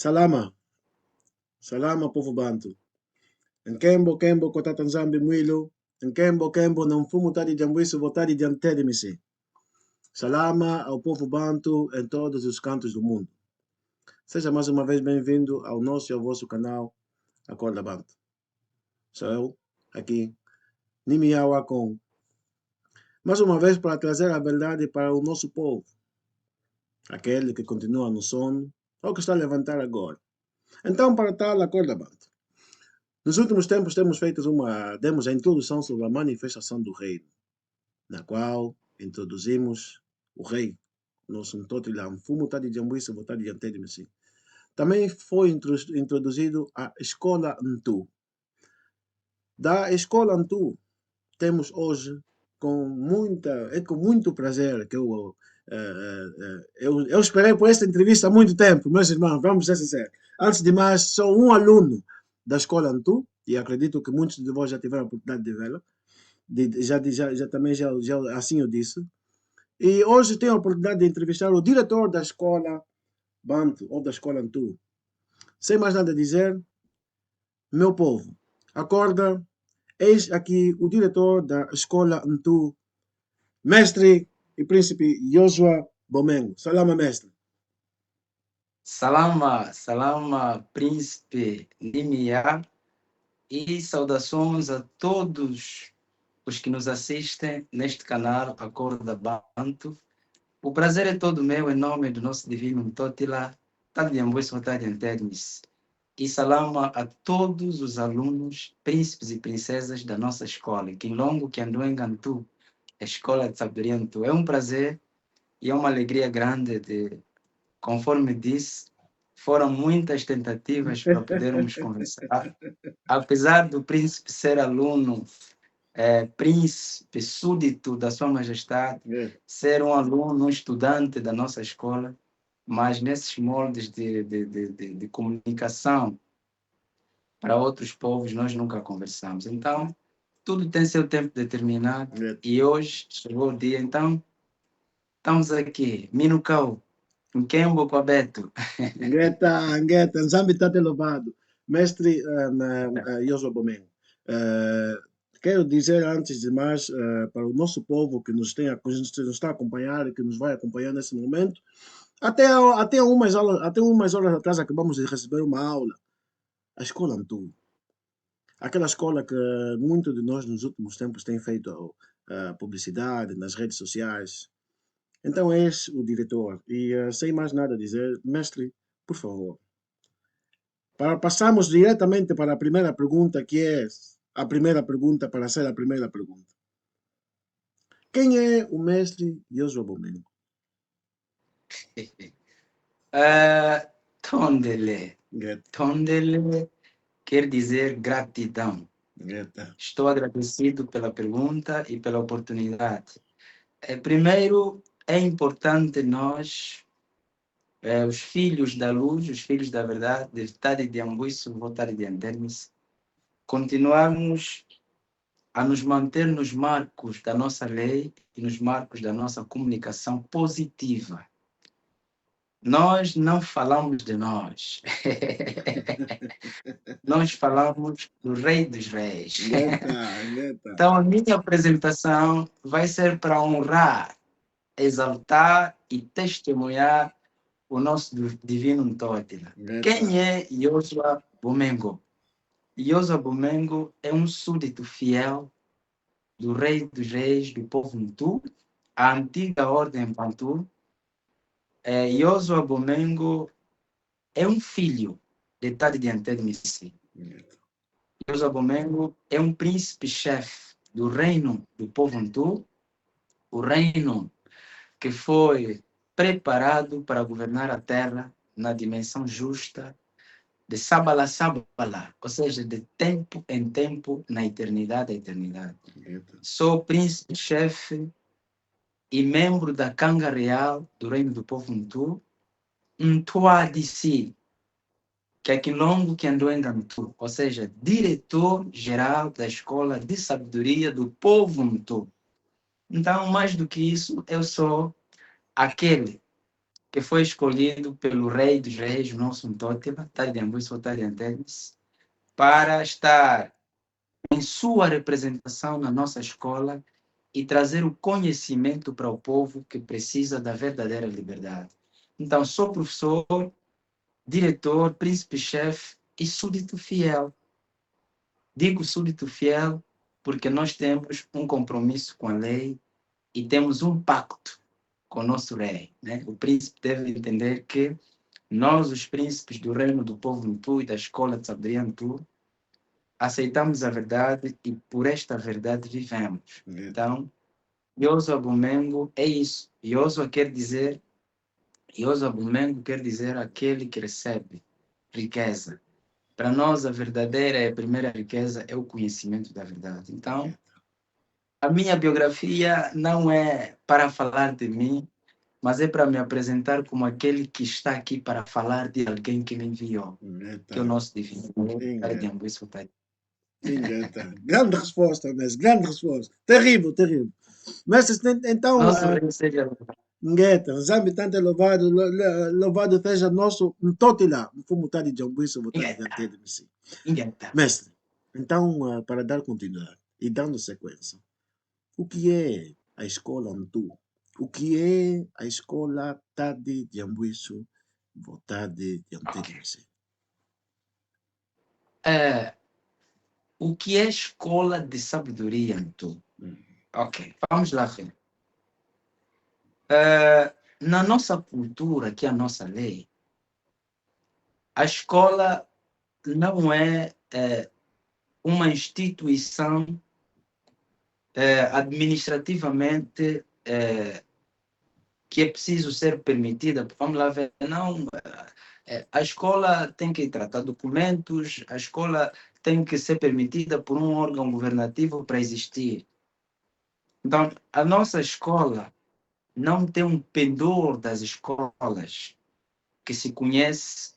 Salama, salama povo bantu. Nkembo kembo kota tanzambi mwilo, nkembo kembo na mfumo tadi jambuiso votadi diantedemisi. Salama ao povo bantu em todos os cantos do mundo. Seja mais uma vez bem-vindo ao nosso e ao vosso canal Acorda Bantu. Sou eu, aqui, Nimiawa Kong. Mais uma vez para trazer a verdade para o nosso povo. Aquele que continua no sono ou que está a levantar agora. Então, para tal, Acorda Bantu. Nos últimos tempos demos a introdução sobre a manifestação do reino, na qual introduzimos o rei, nosso Ntotila, Mfumu Tadi Jambuisa, Votadi Yantedimisi. Também foi introduzido a Escola Ntu. Da Escola Ntu, temos hoje, com muito prazer, que eu esperei por esta entrevista há muito tempo, meus irmãos, vamos ser sinceros. Antes de mais, sou um aluno da Escola Ntu, e acredito que muitos de vós já tiveram a oportunidade de vê-la, já assim eu disse. E hoje tenho a oportunidade de entrevistar o diretor da Escola Bantu, ou da Escola Ntu. Sem mais nada a dizer, meu povo, acorda, eis aqui o diretor da Escola Ntu, mestre e príncipe Yoshua Bomengo. Salama, mestre. Salama, príncipe Nimia, e saudações a todos os que nos assistem neste canal Acorda Bantu. O prazer é todo meu, em nome do nosso divino Ntotila, Tadiambuis Votadiantedmis. E salama a todos os alunos, príncipes e princesas da nossa escola, Kinlongo Kianduengantu, a Escola de Sabedoria Ntu. É um prazer e é uma alegria grande conforme disse, foram muitas tentativas para podermos conversar. Apesar do príncipe ser aluno, príncipe súdito da Sua Majestade, ser um aluno, um estudante da nossa escola, mas nesses moldes de comunicação para outros povos nós nunca conversamos. Então, tudo tem seu tempo determinado e hoje chegou o dia. Então, estamos aqui, Minucau. Nkembo com Beto. Ngeta, Nzambi Tate Louvado. Mestre Yoshua Bomengo. Quero dizer antes de mais para o nosso povo que nos está a acompanhar e que nos vai acompanhar nesse momento, até umas horas atrás acabamos de receber uma aula, a Escola Ntu. Aquela escola que muitos de nós nos últimos tempos tem feito publicidade nas redes sociais. Então és o diretor e sem mais nada a dizer, mestre, por favor, passamos diretamente para a primeira pergunta, que é a primeira pergunta para ser a primeira pergunta. Quem é o mestre Yoshua Bomengo? Tondele quer dizer gratidão. Estou agradecido pela pergunta e pela oportunidade. Primeiro, é importante nós, os filhos da luz, os filhos da verdade, de Tade de Ambuiço, Votade de Antermis, continuarmos a nos manter nos marcos da nossa lei e nos marcos da nossa comunicação positiva. Nós não falamos de nós. Nós falamos do Rei dos Reis. Então, a minha apresentação vai ser para honrar, exaltar e testemunhar o nosso divino Ntotila. Quem é Yoshua Bomengo? Yoshua Bomengo é um súdito fiel do Rei dos Reis, do povo Ntu, a antiga ordem Bantu. Yoshua Bomengo é um filho de Tade de Antedmissi. Yoshua Bomengo é um príncipe-chefe do reino do povo Ntu, o reino que foi preparado para governar a terra na dimensão justa, de Sabala, ou seja, de tempo em tempo, na eternidade a eternidade. Sou príncipe-chefe e membro da Canga Real do Reino do Povo Ntu, Ntuadisi, que é Kinlongo Kianduenga Ntu, ou seja, diretor-geral da Escola de Sabedoria do Povo Ntu. Então, mais do que isso, eu sou aquele que foi escolhido pelo Rei dos Reis, o nosso Ntoteba, Tade Ambuiso Tade Antedes, para estar em sua representação na nossa escola e trazer o conhecimento para o povo que precisa da verdadeira liberdade. Então, sou professor, diretor, príncipe-chefe e súdito fiel. Digo súdito fiel porque nós temos um compromisso com a lei e temos um pacto com o nosso rei. Né? O príncipe deve entender que nós, os príncipes do reino do povo Ntu e da escola de Sabedoria Ntu, aceitamos a verdade e por esta verdade vivemos. Então, Yoso Abumengo é isso. Yoso quer dizer aquele que recebe riqueza. Para nós, a verdadeira e a primeira riqueza é o conhecimento da verdade. Então, a minha biografia não é para falar de mim, mas é para me apresentar como aquele que está aqui para falar de alguém que me enviou, que é o nosso divino. Grande resposta, mestre, grande resposta. Terrível, terrível. Mestre, então, Nosso rei seja Ngeta, Nzambi tanto é louvado, louvado seja nosso Ntotila, fumo de Jambuíso, vontade de Antede, Mestre, então, para dar continuidade e dando sequência, o que é a escola Ntu? O que é a escola Tade de Ambuíso, vontade de Antede, o que é escola de sabedoria, Ntu? Ok, vamos lá ver. Na nossa cultura, que é a nossa lei, a escola não é uma instituição administrativamente que é preciso ser permitida. Vamos lá ver, não. A escola tem que tratar documentos, a escola tem que ser permitida por um órgão governativo para existir. Então, a nossa escola não tem um pendor das escolas que se conhece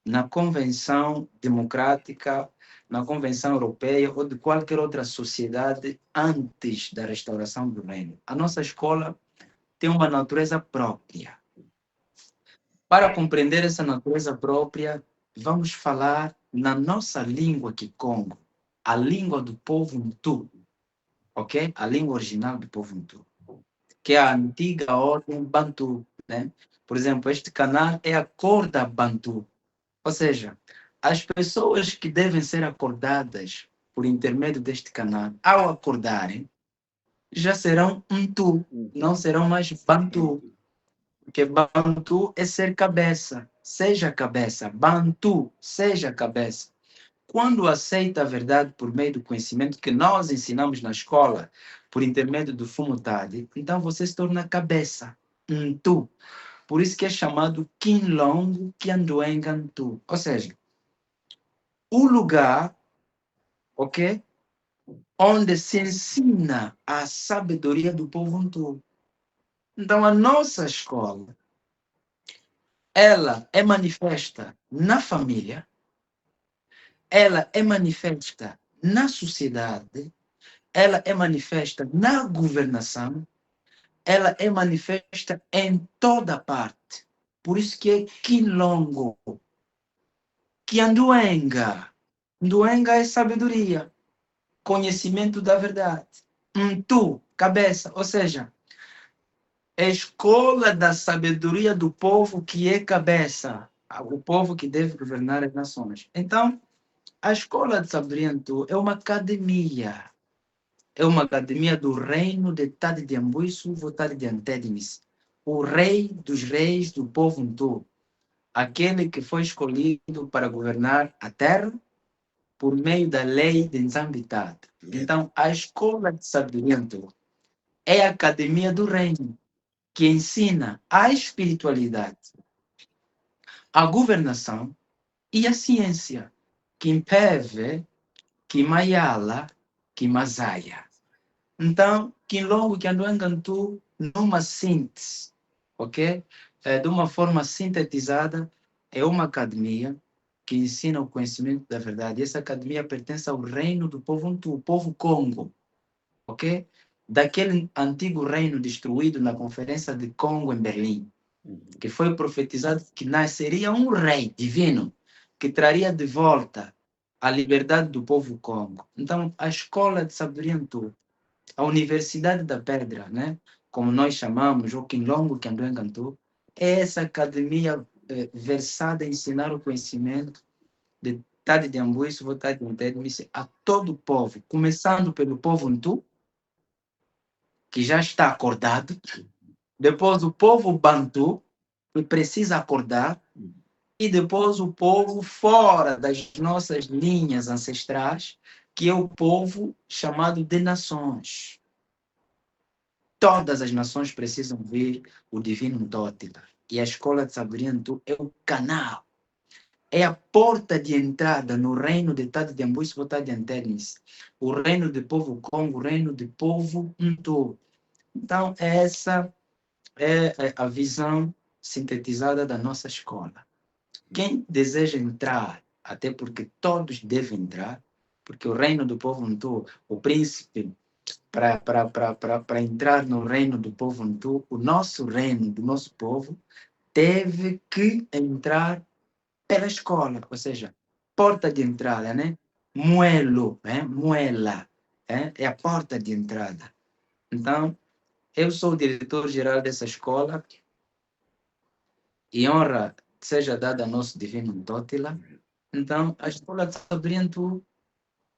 na Convenção Democrática, na Convenção Europeia ou de qualquer outra sociedade antes da restauração do reino. A nossa escola tem uma natureza própria. Para compreender essa natureza própria, vamos falar na nossa língua Kikongo, a língua do povo Ntu, ok? A língua original do povo Ntu, que é a antiga ordem Bantu, né? Por exemplo, este canal é a corda Bantu, ou seja, as pessoas que devem ser acordadas por intermédio deste canal, ao acordarem, já serão Ntu, não serão mais Bantu. Porque Bantu é ser cabeça, seja cabeça. Bantu, seja cabeça. Quando aceita a verdade por meio do conhecimento que nós ensinamos na escola, por intermédio do Fumutade, então você se torna cabeça, Ntu. Por isso que é chamado Kinlong Kianduenga Ntu. Ou seja, o lugar, ok? Onde se ensina a sabedoria do povo Ntu. Então, a nossa escola, ela é manifesta na família, ela é manifesta na sociedade, ela é manifesta na governação, ela é manifesta em toda parte. Por isso que é Kinlongo, Kianduenga. Nduenga é sabedoria, conhecimento da verdade. Ntu, cabeça, ou seja, é a escola da sabedoria do povo que é cabeça, o povo que deve governar as nações. Então, a escola de sabedoria Ntu é uma academia. É uma academia do reino de Tade de Ambuisu, Tade de Antedimis. O rei dos reis do povo Ntu. Aquele que foi escolhido para governar a terra por meio da lei de Nzambitade. Então, a escola de sabedoria Ntu é a academia do reino, que ensina a espiritualidade, a governação e a ciência. Kimpeve, Kimayala, Kimazaya. Então, Kinlongo, Kianduenga Ntu, numa síntese, ok? De uma forma sintetizada, é uma academia que ensina o conhecimento da verdade. Essa academia pertence ao reino do povo Ntu, o povo Congo, ok? Daquele antigo reino destruído na Conferência de Congo em Berlim. que foi profetizado que nasceria um rei divino que traria de volta a liberdade do povo Congo. Então, a escola de sabedoria em Tu, a Universidade da Pedra, né? Como nós chamamos, o Kinlongo Kendoen Cantu, é essa academia versada em ensinar o conhecimento de Tade de Ambuíço, Votade de Antedmice, a todo o povo, começando pelo povo Ntu, que já está acordado, depois o povo Bantu, que precisa acordar, e depois o povo fora das nossas linhas ancestrais, que é o povo chamado de nações. Todas as nações precisam ver o Divino Tótila. E a Escola de Sabedoria Ntu é o canal, é a porta de entrada no reino de Tade de Ambuíço, Votade de Antedmice, o reino do povo Congo, o reino do povo Ntu. Então, essa é a visão sintetizada da nossa escola. Quem deseja entrar, até porque todos devem entrar, porque o reino do povo Ntu, o príncipe, para entrar no reino do povo Ntu, o nosso reino, do nosso povo, teve que entrar pela escola, ou seja, porta de entrada, né? Muelo, muela, é a porta de entrada. Então, eu sou o diretor-geral dessa escola e honra seja dada a nosso divino Tótila. Então, a Escola de Sabedoria Ntu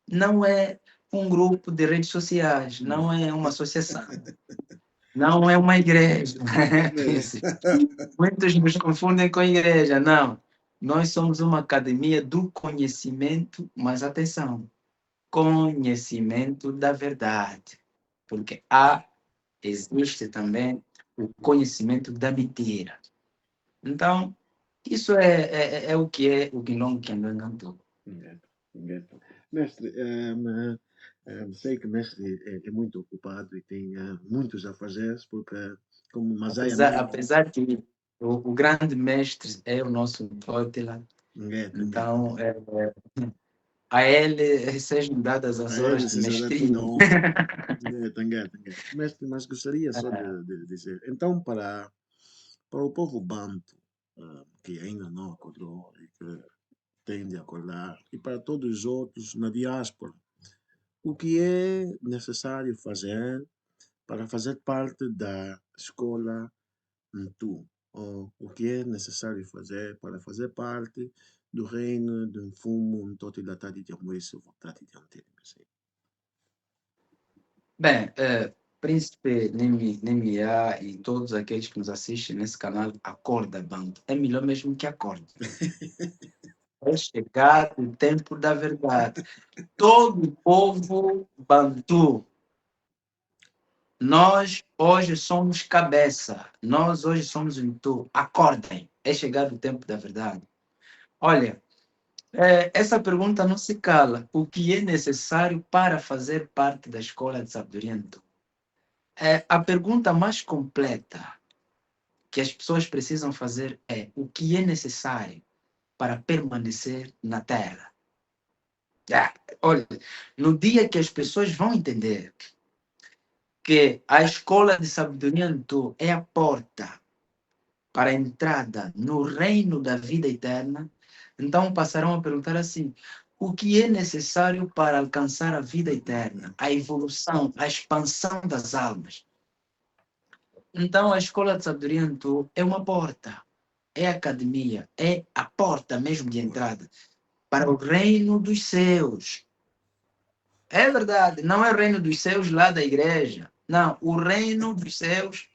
não é um grupo de redes sociais, não é uma associação, não é uma igreja. Muitos nos confundem com igreja, não. Nós somos uma academia do conhecimento, mas atenção, conhecimento da verdade, porque existe também o conhecimento da mentira. Então, isso é o que é o Gnong Kendang Cantu. Mestre, sei que o mestre é muito ocupado e tem muitos a fazer, porque como Masaya Apesar que o grande mestre é o nosso Tótila, então a ele sejam dadas as horas de mestria. Mestre, mas gostaria só de dizer, então para o povo banto, que ainda não acordou e que tem de acordar, e para todos os outros na diáspora, o que é necessário fazer para fazer parte da escola Ntu? Ou o que é necessário fazer para fazer parte do reino de Mfumu Ntoti da Tadi de Amwese, Tadi de Antedmice? Bem, Príncipe Nemiá e todos aqueles que nos assistem nesse canal, acorda, bando. É melhor mesmo que acorde. É chegar o tempo da verdade. Todo o povo bantu, nós hoje somos cabeça, nós hoje somos um tu. Acordem, é chegar o tempo da verdade. Olha, essa pergunta não se cala. O que é necessário para fazer parte da escola de sabedoria Ntu? A pergunta mais completa que as pessoas precisam fazer é o que é necessário para permanecer na Terra. Olha, no dia que as pessoas vão entender que a escola de sabedoria Ntu é a porta para a entrada no reino da vida eterna, então passarão a perguntar assim: o que é necessário para alcançar a vida eterna, a evolução, a expansão das almas? Então, a escola de sabedoria Ntu é uma porta, é a academia, é a porta mesmo de entrada para o reino dos céus. É verdade, não é o reino dos céus lá da igreja. Não, o reino dos céus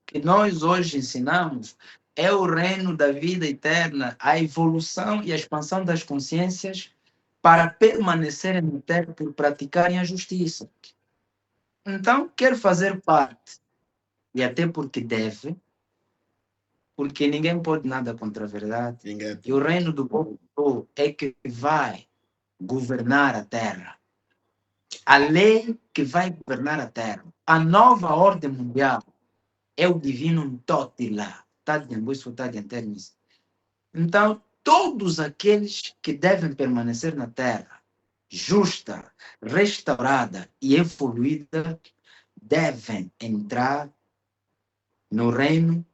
que nós hoje ensinamos é o reino da vida eterna, a evolução e a expansão das consciências para permanecerem na terra por praticarem a justiça. Então, quer fazer parte, e até porque deve, porque ninguém pode nada contra a verdade, e o reino do povo é que vai governar a terra. A lei que vai governar a terra. A nova ordem mundial é o divino Tótila. Então, todos aqueles que devem permanecer na terra, justa, restaurada e evoluída, devem entrar no reino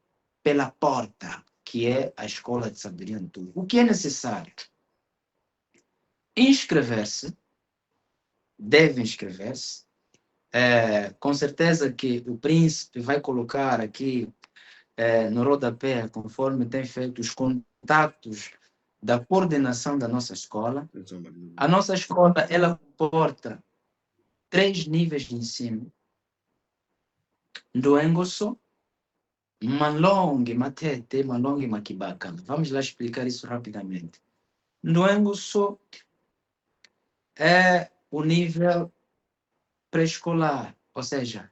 pela porta, que é a escola de sabedoria em tudo. O que é necessário? Inscrever-se, deve inscrever-se. Com certeza que o príncipe vai colocar aqui no rodapé, conforme tem feito os contatos da coordenação da nossa escola. A nossa escola, ela comporta 3 níveis de ensino. Ndoengoso, Malonge, Matete, Malonge, Makibaka. Vamos lá explicar isso rapidamente. Ndoengoso é o nível pré-escolar, ou seja,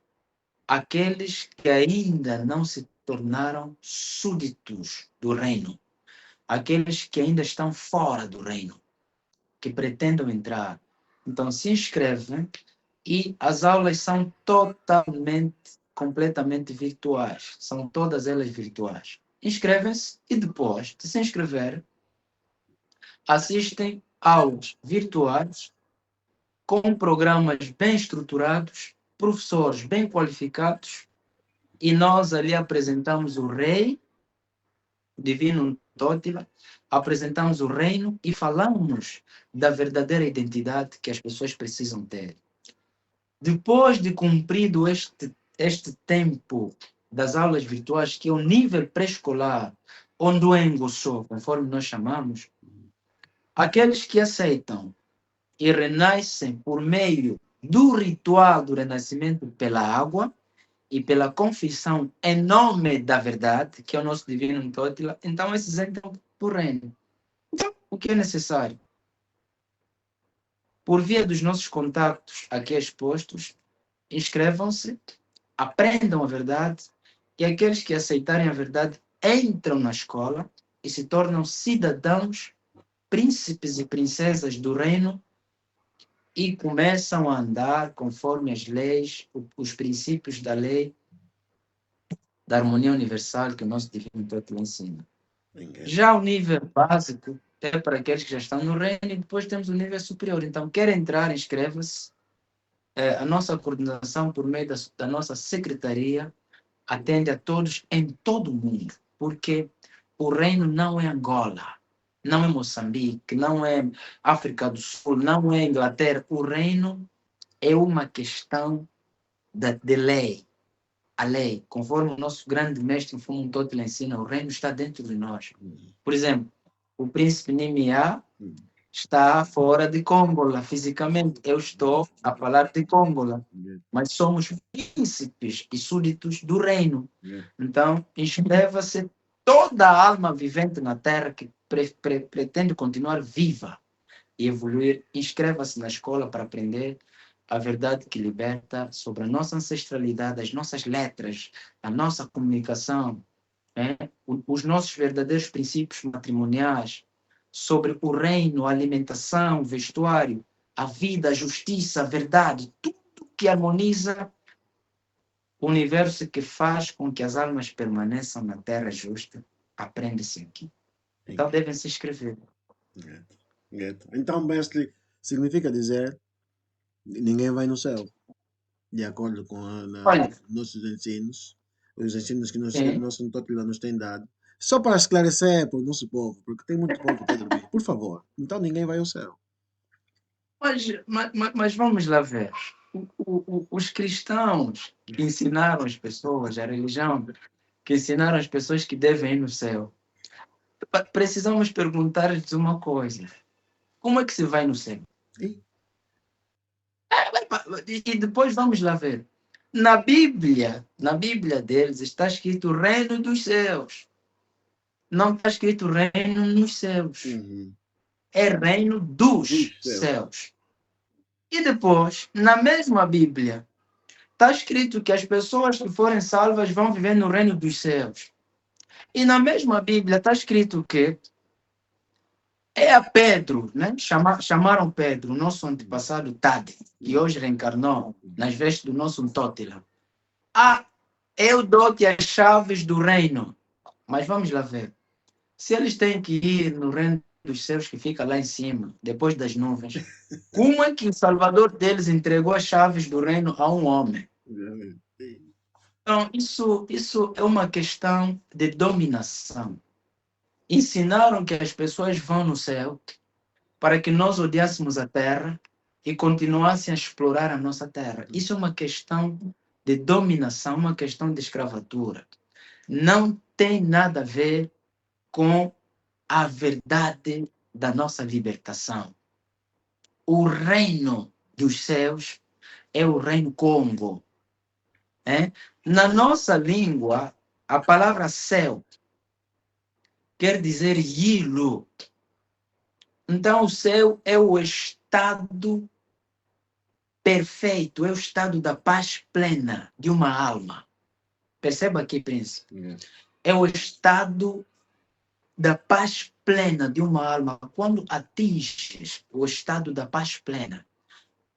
aqueles que ainda não se tornaram súditos do reino, aqueles que ainda estão fora do reino, que pretendem entrar. Então, se inscrevem e as aulas são completamente virtuais. São todas elas virtuais. Inscrevem-se e depois de se inscrever, assistem aulas virtuais com programas bem estruturados, professores bem qualificados, e nós ali apresentamos o rei, o divino Tótila, apresentamos o reino e falamos da verdadeira identidade que as pessoas precisam ter. Depois de cumprido este tempo das aulas virtuais, que é o nível pré-escolar, onde o engoçou, conforme nós chamamos, aqueles que aceitam e renascem por meio do ritual do renascimento pela água e pela confissão em nome da verdade, que é o nosso divino Tótila, então esses entram por reino. Então, o que é necessário? Por via dos nossos contatos aqui expostos, inscrevam-se, aprendam a verdade, e aqueles que aceitarem a verdade entram na escola e se tornam cidadãos, príncipes e princesas do reino, e começam a andar conforme as leis, os princípios da lei, da harmonia universal que o nosso divino Tótila ensina. Já o nível básico é para aqueles que já estão no reino, e depois temos o nível superior. Então, quer entrar, inscreva-se. A nossa coordenação, por meio da nossa secretaria, atende a todos em todo o mundo, porque o reino não é Angola, não é Moçambique, não é África do Sul, não é Inglaterra. O reino é uma questão de lei. A lei, conforme o nosso grande mestre Fumo Tótila ensina, o reino está dentro de nós. Por exemplo, o príncipe Nimiá está fora de Congola, fisicamente. Eu estou a falar de Congola, mas somos príncipes e súditos do reino. Então, inscreva-se toda a alma vivente na terra que pretende continuar viva e evoluir. Inscreva-se na escola para aprender a verdade que liberta sobre a nossa ancestralidade, as nossas letras, a nossa comunicação, os nossos verdadeiros princípios matrimoniais, sobre o reino, a alimentação, o vestuário, a vida, a justiça, a verdade, tudo que harmoniza o universo, que faz com que as almas permaneçam na terra justa, aprende-se aqui. Então devem se inscrever. Então, mestre, significa dizer ninguém vai no céu, de acordo com nossos ensinos, os ensinos que nosso Tótila nos tem dado. Só para esclarecer para o nosso povo, porque tem muito povo que está dormindo. Por favor, então ninguém vai ao céu. Mas vamos lá ver. Os cristãos que ensinaram as pessoas, a religião, que ensinaram as pessoas que devem ir no céu, precisamos perguntar-lhes uma coisa. Como é que se vai no céu? E depois vamos lá ver. Na Bíblia deles está escrito o reino dos céus. Não está escrito reino nos céus. É reino dos céus. E depois, na mesma Bíblia, está escrito que as pessoas que forem salvas vão viver no reino dos céus. E na mesma Bíblia está escrito que é a Pedro, né? Chamaram Pedro, nosso antepassado Tade, que hoje reencarnou nas vestes do nosso Tótila. Eu dou-te as chaves do reino. Mas vamos lá ver. Se eles têm que ir no reino dos céus, que fica lá em cima, depois das nuvens, como é que o Salvador deles entregou as chaves do reino a um homem? Então, isso é uma questão de dominação. Ensinaram que as pessoas vão no céu para que nós odiássemos a terra e continuassem a explorar a nossa terra. Isso é uma questão de dominação, uma questão de escravatura. Não tem nada a ver com a verdade da nossa libertação. O reino dos céus é o reino Congo. Na nossa língua, a palavra céu quer dizer Yilo. Então, o céu é o estado perfeito, é o estado da paz plena de uma alma. Perceba aqui, príncipe. É o estado da paz plena de uma alma. Quando atinges o estado da paz plena,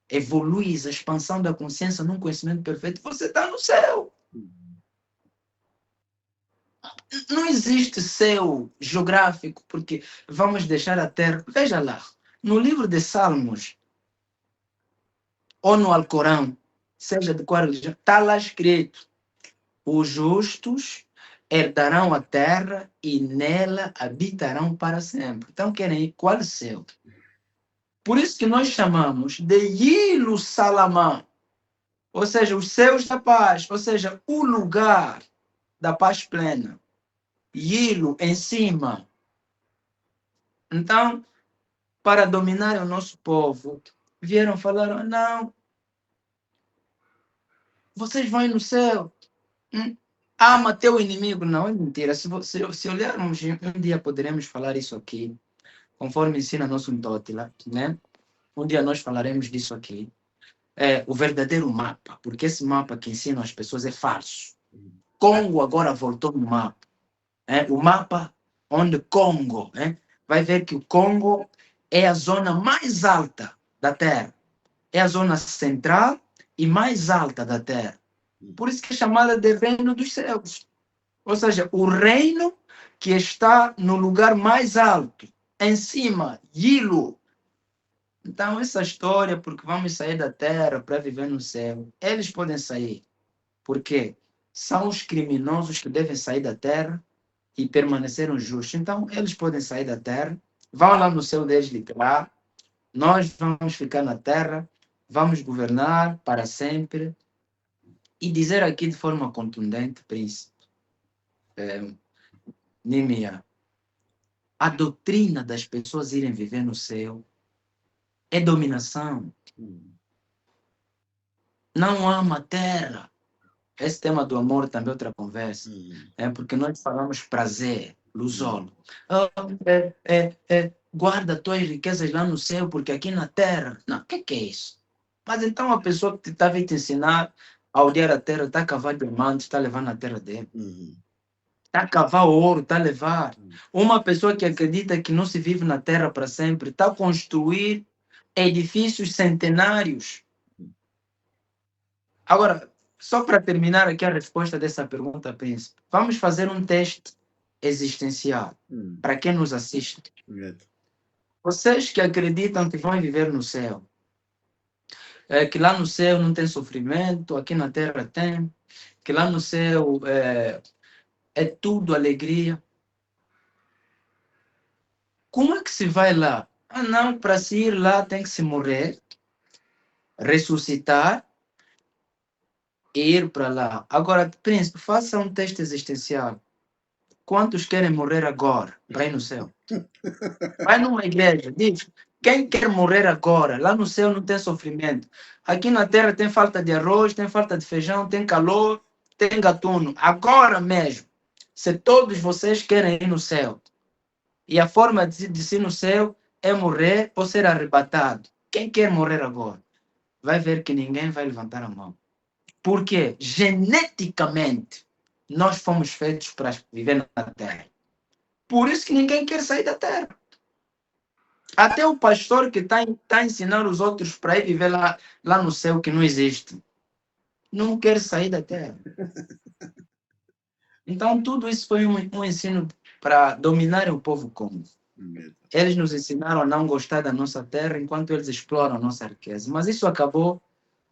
evoluis a expansão da consciência num conhecimento perfeito, você está no céu. Não existe céu geográfico, porque vamos deixar a terra. Veja lá, no livro de Salmos, ou no Alcorão, seja de qual religião, está lá escrito: os justos herdarão a terra e nela habitarão para sempre. Então, querem ir qual céu? Por isso que nós chamamos de Ilu Salamã, ou seja, os céus da paz, ou seja, o lugar da paz plena. Ilu, em cima. Então, para dominar o nosso povo, vieram falar: não, vocês vão no céu. Ama teu inimigo. Não, é mentira. Se olharmos, um dia poderemos falar isso aqui, conforme ensina nosso Ntotila, né? Um dia nós falaremos disso aqui. É o verdadeiro mapa, porque esse mapa que ensina as pessoas é falso. Congo agora voltou no mapa. O mapa onde Congo, vai ver que o Congo é a zona mais alta da Terra. É a zona central e mais alta da Terra. Por isso que é chamada de reino dos céus. Ou seja, o reino que está no lugar mais alto, em cima, Yilo. Então, essa história, porque vamos sair da terra para viver no céu, eles podem sair. Porque são os criminosos que devem sair da terra e permaneceram justos. Então, eles podem sair da terra, vão lá no céu deles literal, nós vamos ficar na terra, vamos governar para sempre. E dizer aqui de forma contundente, príncipe, Nímia, a doutrina das pessoas irem viver no céu é dominação. Não ama a terra. Esse tema do amor também é outra conversa. Porque nós falamos prazer, lusolo. Guarda tuas riquezas lá no céu, porque aqui na terra... Não, o que é isso? Mas então a pessoa que estava a te ensinar a odiar a terra, está a cavar diamantes, está a levar na terra dele. Está a cavar ouro, está a levar. Uma pessoa que acredita que não se vive na terra para sempre, está a construir edifícios centenários. Agora, só para terminar aqui a resposta dessa pergunta, príncipe, vamos fazer um teste existencial para quem nos assiste. Vocês que acreditam que vão viver no céu, que lá no céu não tem sofrimento, aqui na terra tem, que lá no céu é tudo alegria. Como é que se vai lá? Ah, não, para se ir lá tem que se morrer, ressuscitar e ir para lá. Agora, príncipe, faça um teste existencial. Quantos querem morrer agora para ir no céu? Vai numa igreja, diz: quem quer morrer agora? Lá no céu não tem sofrimento. Aqui na terra tem falta de arroz, tem falta de feijão, tem calor, tem gatuno. Agora mesmo, se todos vocês querem ir no céu, e a forma de ir no céu é morrer ou ser arrebatado. Quem quer morrer agora? Vai ver que ninguém vai levantar a mão. Porque geneticamente nós fomos feitos para viver na terra. Por isso que ninguém quer sair da terra. Até o pastor que está a ensinar os outros para ir viver lá no céu que não existe, não quer sair da terra. Então, tudo isso foi um ensino para dominar o povo Congo. Eles nos ensinaram a não gostar da nossa terra enquanto eles exploram a nossa riqueza. Mas isso acabou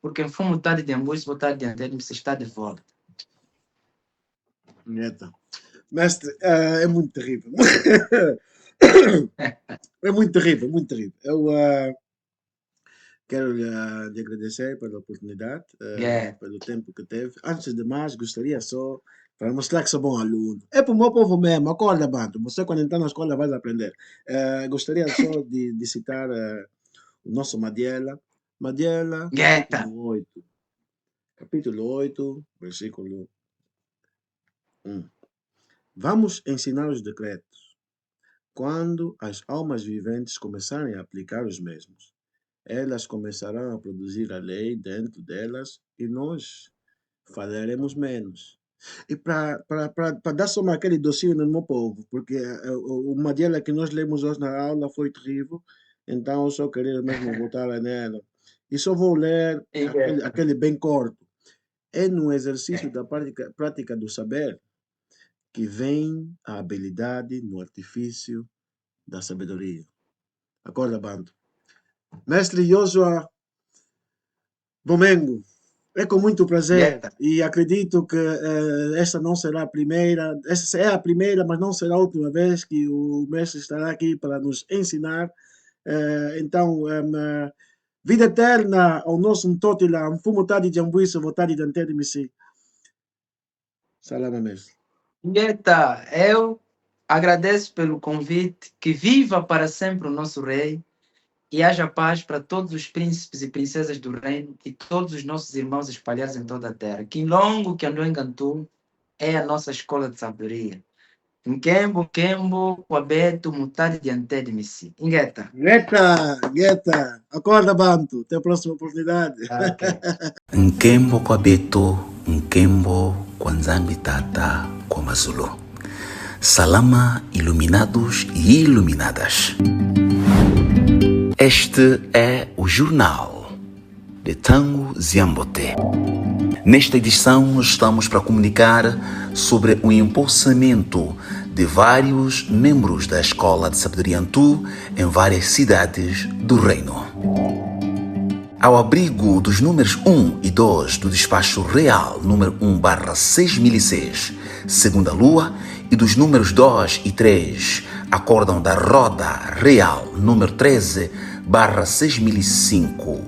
porque fomos tarde de Ambuis, votar de Antélio, se está de volta. Eita. Mestre, é muito terrível. É muito terrível, muito terrível. Eu quero lhe agradecer pela oportunidade, Yeah. pelo tempo que teve. Antes de mais, gostaria só para mostrar que sou bom aluno. É para o meu povo mesmo, acorda, Banto. Você, quando entrar na escola, vai aprender. Gostaria só de citar o nosso Madiela. Madiela, Geta. capítulo 8, versículo 1. Vamos ensinar os decretos. Quando as almas viventes começarem a aplicar os mesmos, elas começarão a produzir a lei dentro delas e nós falaremos menos. E para dar só aquele docinho no meu povo, porque uma diela que nós lemos hoje na aula foi terrível, então eu só queria mesmo voltar nela. E só vou ler Yeah. aquele bem curto. É no exercício da prática do saber que vem a habilidade no artifício da sabedoria. Acorda, bando. Mestre Joshua Domingo, é com muito prazer Geta. e acredito que esta não será a primeira, esta é a primeira, mas não será a última vez que o mestre estará aqui para nos ensinar. Então, vida eterna ao nosso Ntotila, Mfumo Tadi Jambuíso, Votadi Dantede Missi. Salama, mestre. Geta, eu agradeço pelo convite. Que viva para sempre o nosso rei. E haja paz para todos os príncipes e princesas do reino e todos os nossos irmãos espalhados em toda a terra. Quilongo que andou em Cantu é a nossa escola de sabedoria. Nkembo, Kembo, Kwabeto, Mutadi de Ante de Missi. Ingeta. Gueta, acorda, Banto. Até a próxima oportunidade. Ok. Nkembo kwa Beto, Nkembo kwa Nzambi Tata, kwa Mazulu. Salama, iluminados e iluminadas. Este é o Jornal de Tango Ziambote. Nesta edição, estamos para comunicar sobre o empossamento de vários membros da Escola de Sabedoria Antu em várias cidades do Reino. Ao abrigo dos números 1 e 2 do Despacho Real número 1/6006, segunda lua, e dos números 2 e 3, acórdão da Roda Real número 13/6005,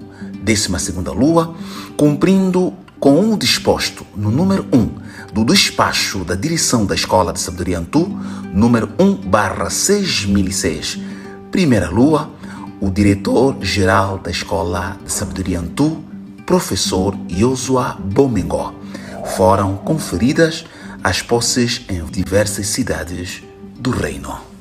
12ª lua, cumprindo com o disposto no número 1 do Despacho da Direção da Escola de Sabedoria Antu, número 1/6006, primeira lua, o diretor-geral da Escola de Sabedoria Antu, professor Joshua Domingo, foram conferidas as posses em diversas cidades do Reino.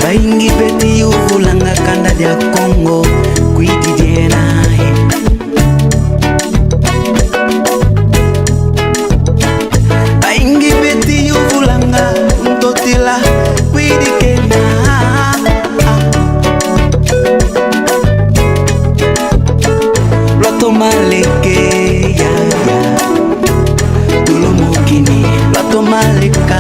Baingi beti uvulanga kanda dia Congo Kwidi dienahe Baingi beti uvulanga Ntotila Kwidi kena Loto maleke ya Tulo mukini Loto maleka